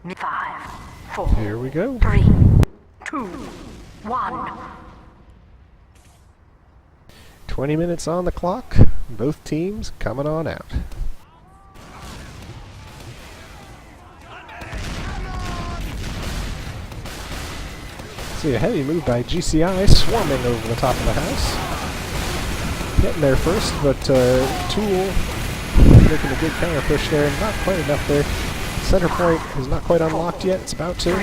5, 4. Here we go. 3, 2, 1. 20 minutes on the clock. Both teams coming on out. See a heavy move by GCI, swarming over the top of the house. Getting there first, but Tool making a good counter push there. Not quite enough there. Center point is not quite unlocked yet. It's about to.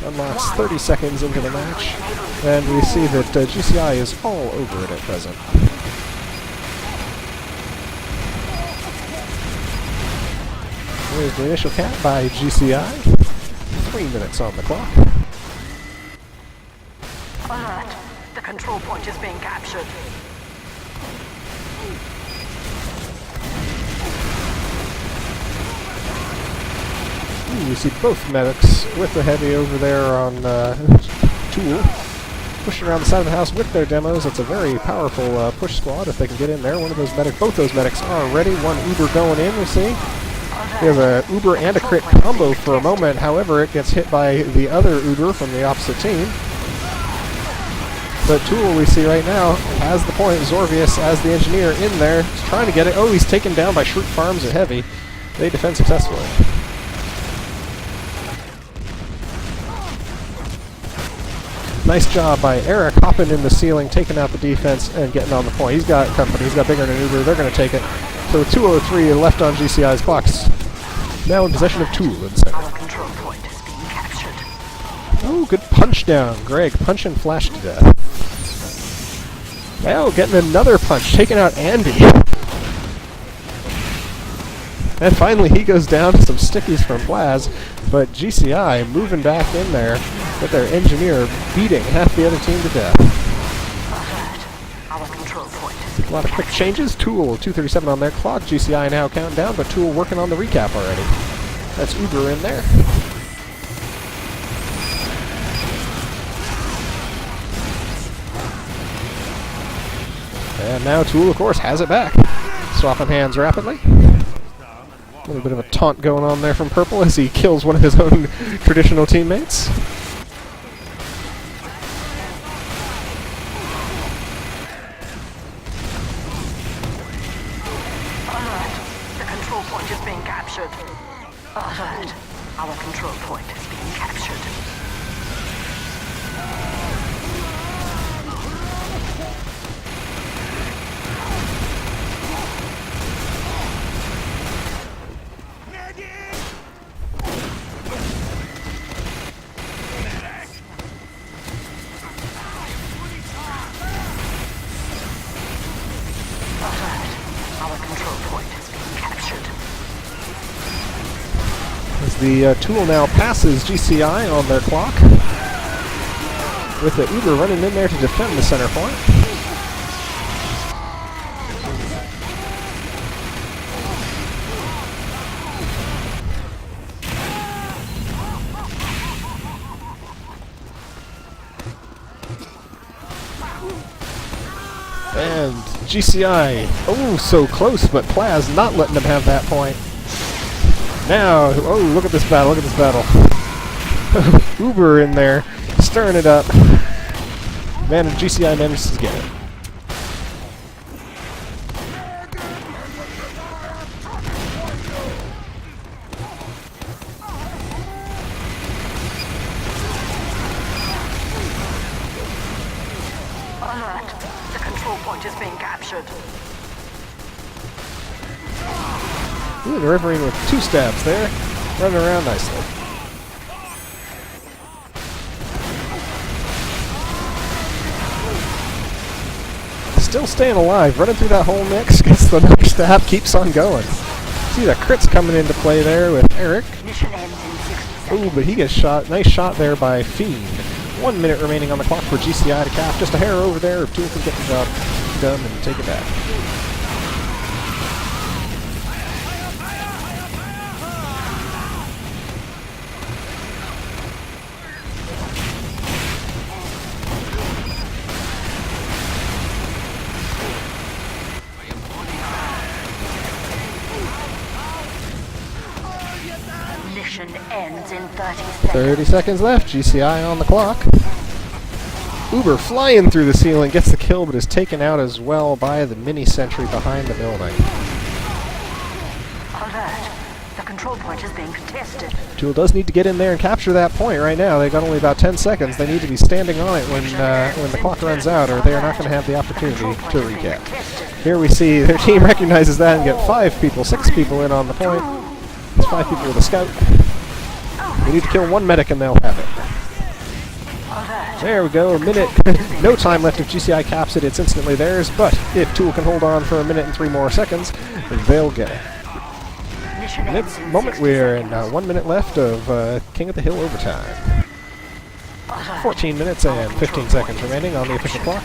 Unlocks 30 seconds into the match. And we see that GCI is all over it at present. There's the initial cap by GCI. 3 minutes on the clock. Alert! The control point is being captured. We see both medics with the heavy over there on Tool, pushing around the side of the house with their demos. It's a very powerful push squad if they can get in there. One of those medics, both those medics are ready. One Uber going in, we see. We have a Uber and a crit combo for a moment. However, it gets hit by the other Uber from the opposite team. But Tool, we see right now, has the point. Zorvius as the engineer in there. He's trying to get it. Oh, he's taken down by Shroot Farms at heavy. They defend successfully. Nice job by Eric, hopping in the ceiling, taking out the defense, and getting on the point. He's got company. He's got bigger than an Uber. They're going to take it. So 2:03 left on GCI's clocks. Now in possession of Tool in the center. Our control point is being captured. Oh, good punch down. Greg punching Flash to death. Now getting another punch, taking out Andy. And finally he goes down to some stickies from Plaz, but GCI moving back in there with their engineer beating half the other team to death. Our control point is A lot of quick changes. Tool, 2:37 on their clock. GCI now counting down, but Tool working on the recap already. That's Uber in there. And now Tool, of course, has it back. Swapping hands rapidly. A little bit of a taunt going on there from Purple as he kills one of his own traditional teammates. alert. The control point is being captured. Alert. Our control point is being captured. Our control point is being captured. As the Tool now passes GCI on their clock, with the Uber running in there to defend the center point. And GCI, oh, so close, but Plaz not letting them have that point. Now, oh, look at this battle, look at this battle. Uber in there, stirring it up. Man, GCI manages to get it. Alert. The control point is being captured. Ooh, the referee with 2 stabs there, running around nicely. Still staying alive, running through that whole mix, gets the next stab, keeps on going. See the crits coming into play there with Eric. Mission ends in 60 seconds. Ooh, but he gets shot. Nice shot there by Fiend. 1 minute remaining on the clock for GCI to cap. Just a hair over there if Tool can get the job done and take it back. Mission ends in 30 seconds. 30 seconds left. GCI on the clock. Uber flying through the ceiling, gets the kill, but is taken out as well by the mini-sentry behind the building. Alert. The control point is being contested. Tool does need to get in there and capture that point right now. They've got only about 10 seconds. They need to be standing on it when the clock runs out, or they are not going to have the opportunity to recap. Here we see their team recognizes that and get 5 people, 6 people in on the point. There's 5 people with a scout. We need to kill 1 medic and they'll have it. There we go, a minute. No time left. If GCI caps it, it's instantly theirs, but if Tool can hold on for a minute and 3 more seconds, they'll get it. In this moment, we're in 1 minute left of King of the Hill overtime. 14 minutes and 15 seconds remaining on the official clock.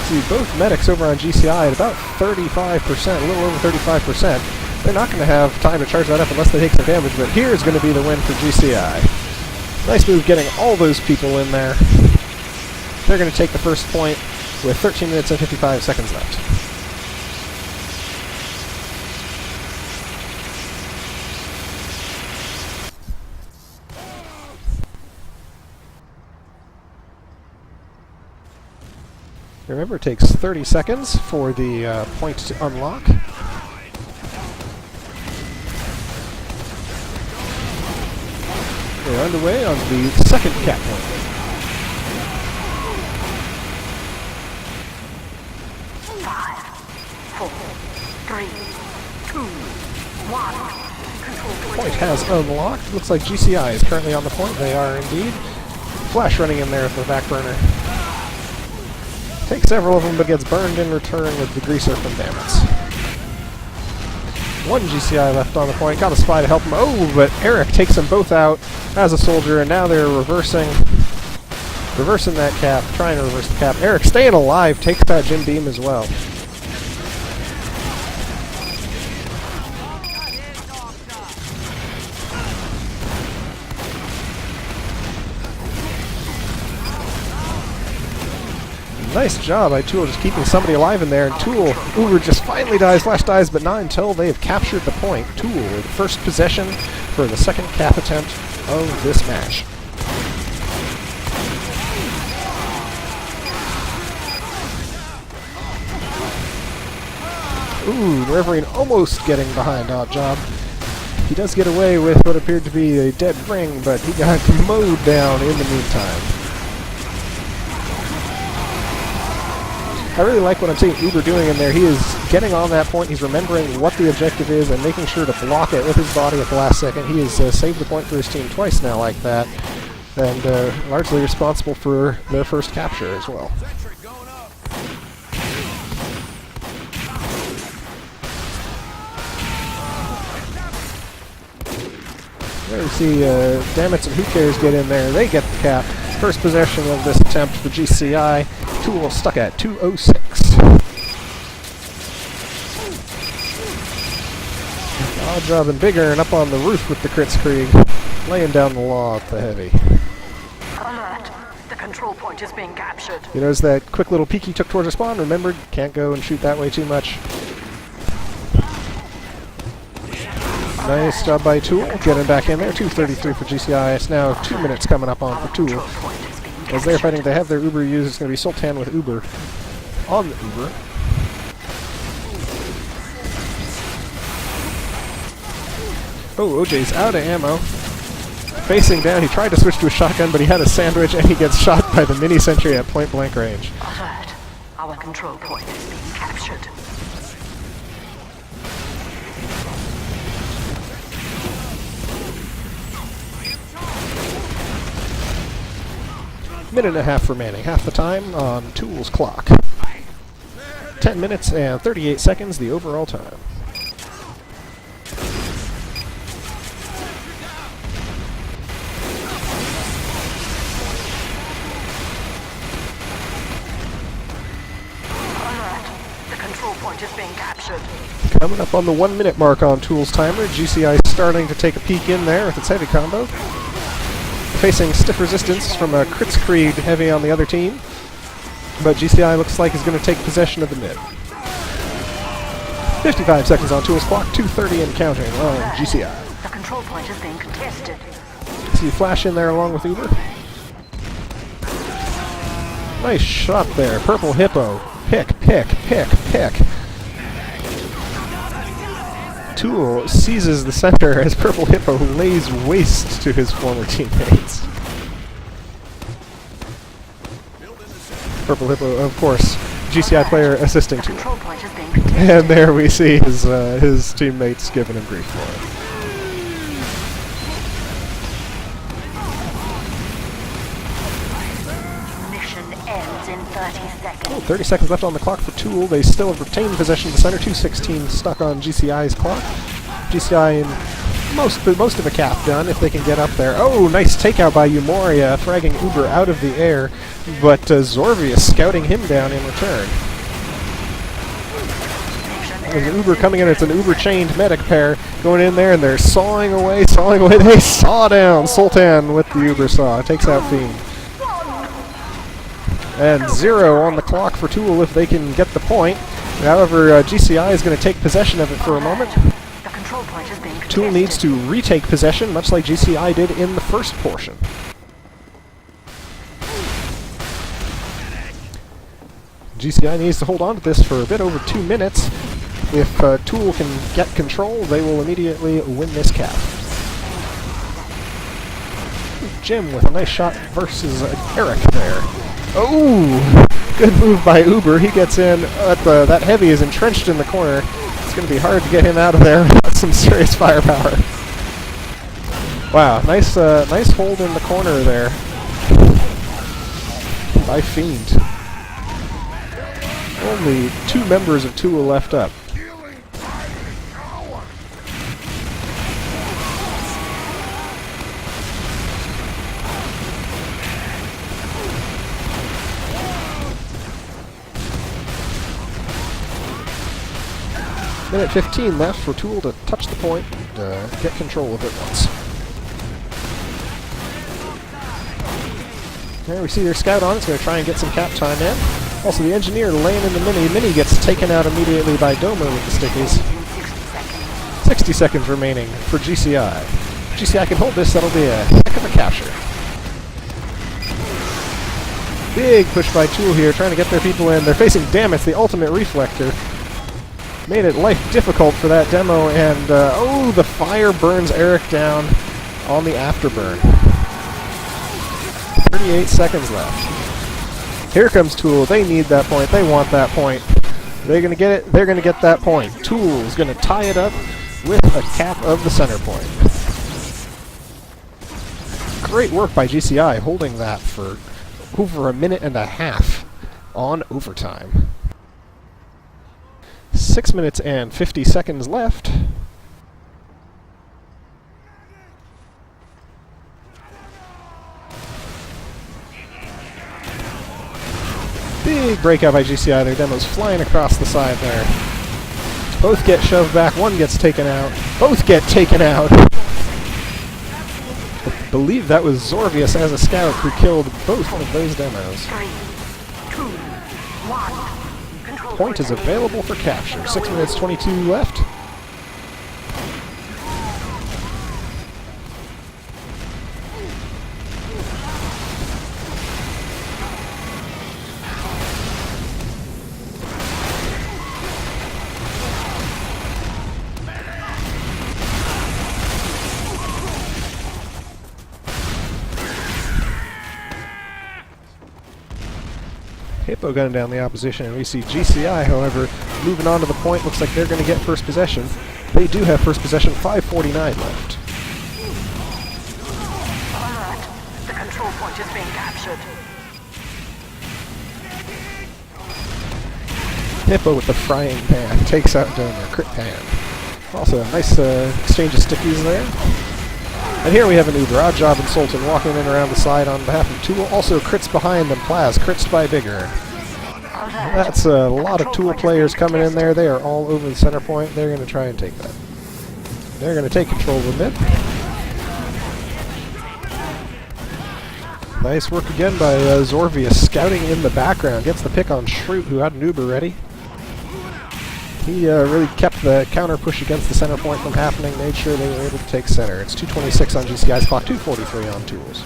See, both medics over on GCI at about 35%, a little over 35%. They're not going to have time to charge that up unless they take some damage, but here's going to be the win for GCI. Nice move getting all those people in there. They're going to take the first point with 13 minutes and 55 seconds left. Remember, it takes 30 seconds for the point to unlock. We're underway on the second cap point. 5, 4, 3, 2, 1. Control Point has unlocked. Looks like GCI is currently on the point. They are indeed. Flash running in there with the back burner. Takes several of them, but gets burned in return with the greaser from Damage. 1 GCI left on the point. Got a spy to help him. Oh, but Eric takes them both out as a soldier, and now they're reversing that cap, trying to reverse the cap. Eric staying alive, takes out Jim Beam as well. Nice job by Tool just keeping somebody alive in there, and Tool, Uber just finally dies, Flash dies, but not until they have captured the point. Tool, the first possession for the second cap attempt of this match. Ooh, Reverend almost getting behind Odd Job. He does get away with what appeared to be a dead ring, but he got mowed down in the meantime. I really like what I'm seeing Uber doing in there. He is getting on that point. He's remembering what the objective is and making sure to block it with his body at the last second. He has saved the point for his team twice now like that, and largely responsible for their first capture as well. There we see Dammits and Who Cares get in there. They get the cap. First possession of this attempt for GCI. Tool stuck at 206. Odd Job and Bigger and up on the roof with the Kritzkrieg, laying down the law at the heavy. Alert. The control point is being captured. You notice that quick little peek he took towards a spawn? Remembered, can't go and shoot that way too much. Nice job by Tool, getting back in there. 2:33 for GCI. It's now 2 minutes coming up on for Tool. As they're fighting, they have their Uber used. It's going to be Sultan with Uber on the Uber. Oh, OJ's out of ammo. Facing down, he tried to switch to a shotgun, but he had a sandwich, and he gets shot by the mini-sentry at point-blank range. Alert. Our control point is being captured. Minute and a half remaining, half the time on Tool's clock. 10 minutes and 38 seconds, the overall time. The control point is being captured. Coming up on the 1 minute mark on Tool's timer, GCI starting to take a peek in there with its heavy combo. Facing stiff resistance from a Kritzkrieg heavy on the other team, but GCI looks like is going to take possession of the mid. 55 seconds on Tool's clock, 2:30 and counting on GCI. The control point is being contested. See Flash in there along with Uber. Nice shot there. Purple Hippo. Pick. Tool seizes the center as Purple Hippo lays waste to his former teammates. Purple Hippo, of course, GCI player assisting Tool. Control point is being contested. And there we see his teammates giving him grief for it. Ends in 30 seconds. 30 seconds left on the clock for Tool. They still have retained possession of the center. 2:16 stuck on GCI's clock. GCI in most of a cap done if they can get up there. Oh, nice takeout by Umoria, fragging Uber out of the air, but Zorvius scouting him down in return. There's an Uber coming in. It's an Uber-chained medic pair going in there, and they're sawing away. They saw down Sultan with the Uber saw. Takes out Fiend. And 0 on the clock for Tool if they can get the point. However, GCI is going to take possession of it for a moment. The control point is being contested. Tool needs to retake possession, much like GCI did in the first portion. GCI needs to hold on to this for a bit over 2 minutes. If Tool can get control, they will immediately win this cap. Jim with a nice shot versus Eric there. Oh, good move by Uber. He gets in. That heavy is entrenched in the corner. It's going to be hard to get him out of there without some serious firepower. Wow, nice hold in the corner there by Fiend. Only 2 members of Tool left up. Minute 15 left for Tool to touch the point and get control of it once. There we see their scout on. It's going to try and get some cap time in. Also, the engineer laying in the mini. Mini gets taken out immediately by Domo with the stickies. 60 seconds remaining for GCI. GCI can hold this. That'll be a heck of a capture. Big push by Tool here, trying to get their people in. They're facing Dammit, the ultimate reflector. Made it life difficult for that demo, and oh, the fire burns Eric down on the afterburn. 38 seconds left. Here comes Tool. They need that point. They want that point. They're going to get it. They're going to get that point. Tool is going to tie it up with a cap of the center point. Great work by GCI holding that for over a minute and a half on overtime. 6 minutes and 50 seconds left. Big breakout by GCI. Their demo's flying across the side there. Both get shoved back. One gets taken out. Both get taken out. I believe that was Zorvius as a scout who killed both of those demos. 3, 2, 1. Control Point is available for capture. 6 minutes 22 left. Hippo gunning down the opposition, and we see GCI, however, moving on to the point. Looks like they're going to get first possession. They do have first possession, 5:49 left. Alert. The control point is being captured. Hippo with the frying pan takes out Donor, crit pan. Also, a nice exchange of stickies there. And here we have an Uber, Odd Job and Sultan walking in around the side on behalf of Tool. Also crits behind them, Plaz, crits by Bigger. That's a lot of Tool players coming in there. They are all over the center point. They're going to try and take that. They're going to take control of the mid. Nice work again by Zorvius, scouting in the background. Gets the pick on Schrute, who had an Uber ready. He really kept the counter push against the center point from happening, made sure they were able to take center. It's 2:26 on GCI's clock, 2:43 on Tool's.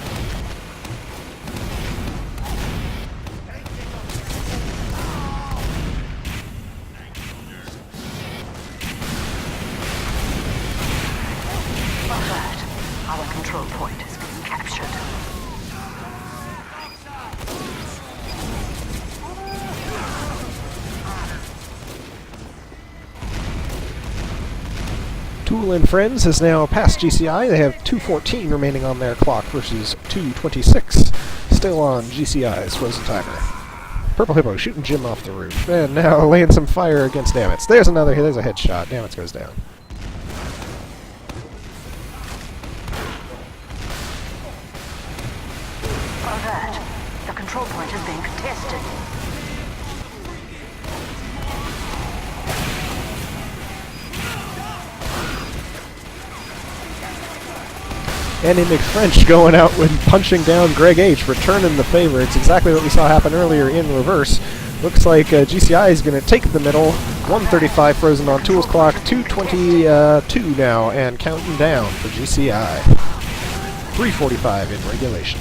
Alert. Our control point is being captured. Tool and Friends has now passed GCI. They have 2:14 remaining on their clock versus 2:26 still on GCI's frozen timer. Purple Hippo shooting Jim off the roof, and now laying some fire against Damits. There's a headshot. Damits goes down. Alert. The control point is being contested. Andy McFrench going out and punching down Greg H, returning the favor. It's exactly what we saw happen earlier in reverse. Looks like GCI is going to take the middle. 1:35 frozen on Tool's clock. 2:22 now, and counting down for GCI. 3:45 in regulation.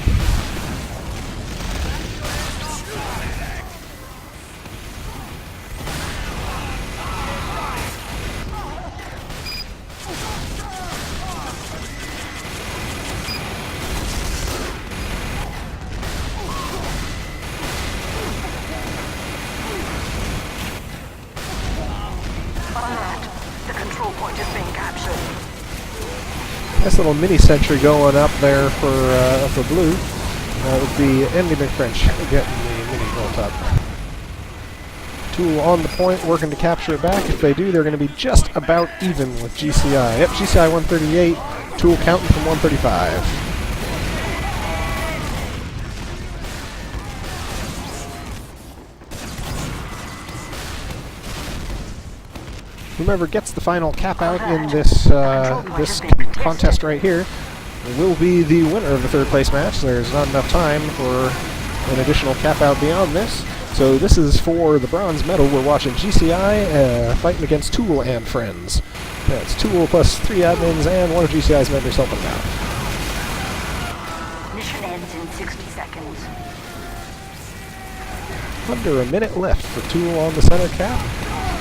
The control point is being captured. Nice little mini sentry going up there for blue. That would be Andy McFrench getting the mini built up. Tool on the point, working to capture it back. If they do, they're going to be just about even with GCI. Yep, GCI 138, Tool counting from 135. Whomever gets the final cap out in this this contest right here will be the winner of the third place match. There's not enough time for an additional cap out beyond this. So this is for the bronze medal. We're watching GCI fighting against Tool and Friends. That's Tool plus 3 admins and one of GCI's members helping them out. Mission ends in 60 seconds. Under a minute left for Tool on the center cap.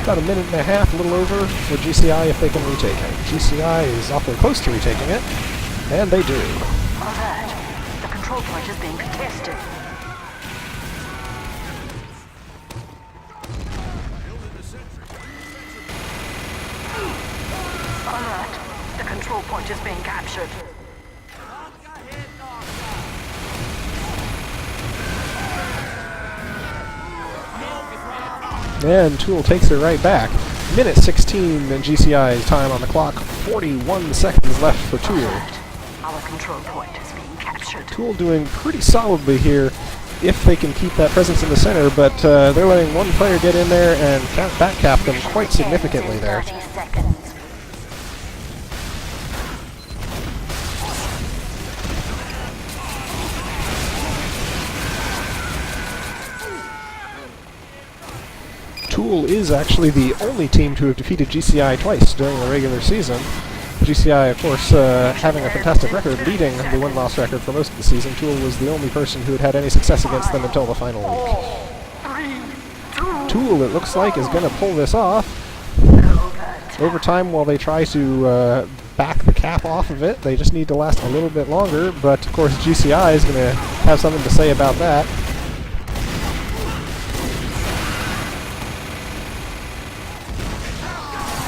About a minute and a half, a little over, for GCI if they can retake it. GCI is awfully close to retaking it, and they do. Alert. The control point is being contested. Alert. The control point is being captured. And Tool takes it right back. Minute 16 in GCI's time on the clock. 41 seconds left for Tool. Our control point is being captured. Tool doing pretty solidly here if they can keep that presence in the center, but they're letting one player get in there and back cap them quite significantly there. 30 seconds. Tool is actually the only team to have defeated GCI twice during the regular season. GCI, of course, having a fantastic record, leading the win-loss record for most of the season. Tool was the only person who had had any success against them until the final week. Tool, it looks like, is going to pull this off. Overtime, while they try to back the cap off of it, they just need to last a little bit longer, but of course GCI is going to have something to say about that.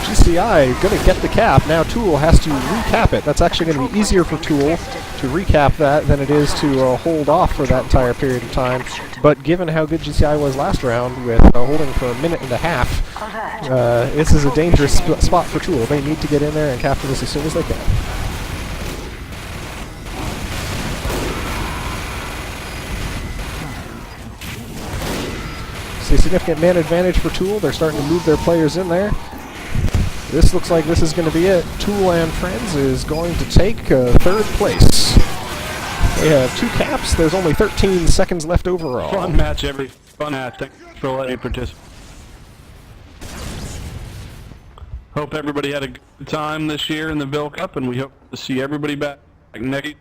GCI going to get the cap. Now Tool has to recap it. That's actually going to be easier for Tool to recap that than it is to hold off for that entire period of time. But given how good GCI was last round with holding for a minute and a half, this is a dangerous spot for Tool. They need to get in there and capture this as soon as they can. See, significant man advantage for Tool. They're starting to move their players in there. This looks like this is going to be it. Tool and Friends is going to take third place. They have 2 caps. There's only 13 seconds left overall. Fun match, Thanks for letting me participate. Hope everybody had a good time this year in the Ville Cup, and we hope to see everybody back next